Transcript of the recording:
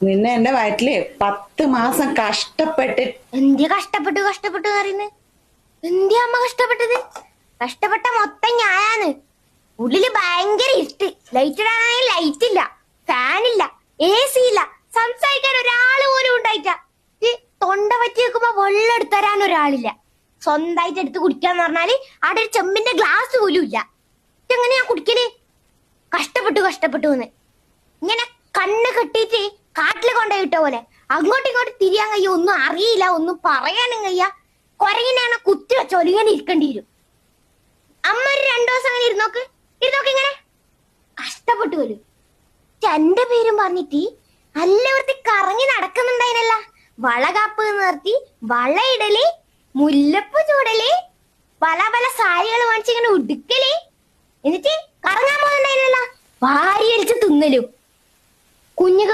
നിന്നെ എന്റെ വയറ്റില് 10 മാസം കഷ്ടപ്പെട്ട് എന്തിയാ കഷ്ടപ്പെട്ടു കഷ്ടപ്പെട്ടു പറയുന്നത്? എന്തിയാ അമ്മ കഷ്ടപ്പെട്ടത്? കഷ്ടപ്പെട്ട മൊത്തം ഞാനാണ്. ഉള്ളില് ഭയങ്കര ഇരുട്ട്. ലൈറ്റ് ഇടാനാണെങ്കിൽ ലൈറ്റ് ഇല്ല, ഫാൻ ഇല്ല, AC ഇല്ല, സംസാരിക്കാൻ ഒരാള് പോലും ഉണ്ടായിട്ട. ഈ തൊണ്ട പറ്റി വെക്കുമ്പോ വെള്ളം എടുത്തു തരാൻ ഒരാളില്ല. സ്വന്തമായിട്ട് എടുത്ത് കുടിക്കാന്ന് പറഞ്ഞാല് അവിടെ ഒരു ചെമ്പിന്റെ ഗ്ലാസ് പോലും ഇല്ല. എങ്ങനെയാ കുടിക്കല്? കഷ്ടപ്പെട്ടു കഷ്ടപ്പെട്ടു എന്ന് ഇങ്ങനെ കണ്ണ് കെട്ടിയിട്ട് കാട്ടില് കൊണ്ടുപോയി ഇട്ട പോലെ അങ്ങോട്ടും ഇങ്ങോട്ടും തിരിയാൻ കഴിയ, ഒന്നും അറിയില്ല, ഒന്നും പറയാനും കഴിയ. കൊരങ്ങിനാണ് കുത്തി വെച്ചോലും ഇങ്ങനെ ഇരിക്കേണ്ടി വരും. അമ്മ ഒരു 2 ദിവസം അങ്ങനെ ഇരുന്നോക്ക് ഇങ്ങനെ കഷ്ടപ്പെട്ടു വരും. എന്റെ പേരും പറഞ്ഞിട്ട് എല്ലാവർത്തി കറങ്ങി നടക്കുന്നുണ്ടായിനല്ല. വളകാപ്പ് നിർത്തി, വളയിടല്, മുല്ലപ്പ് ചൂടല്, പല പല സാരികൾ വാങ്ങിച്ചിങ്ങനെ ഉടുക്കല്, എന്നിട്ട് കറങ്ങാൻ പോകുന്നുണ്ടായിനല്ല. വാരി അടിച്ച് തിന്നലും കുഞ്ഞുക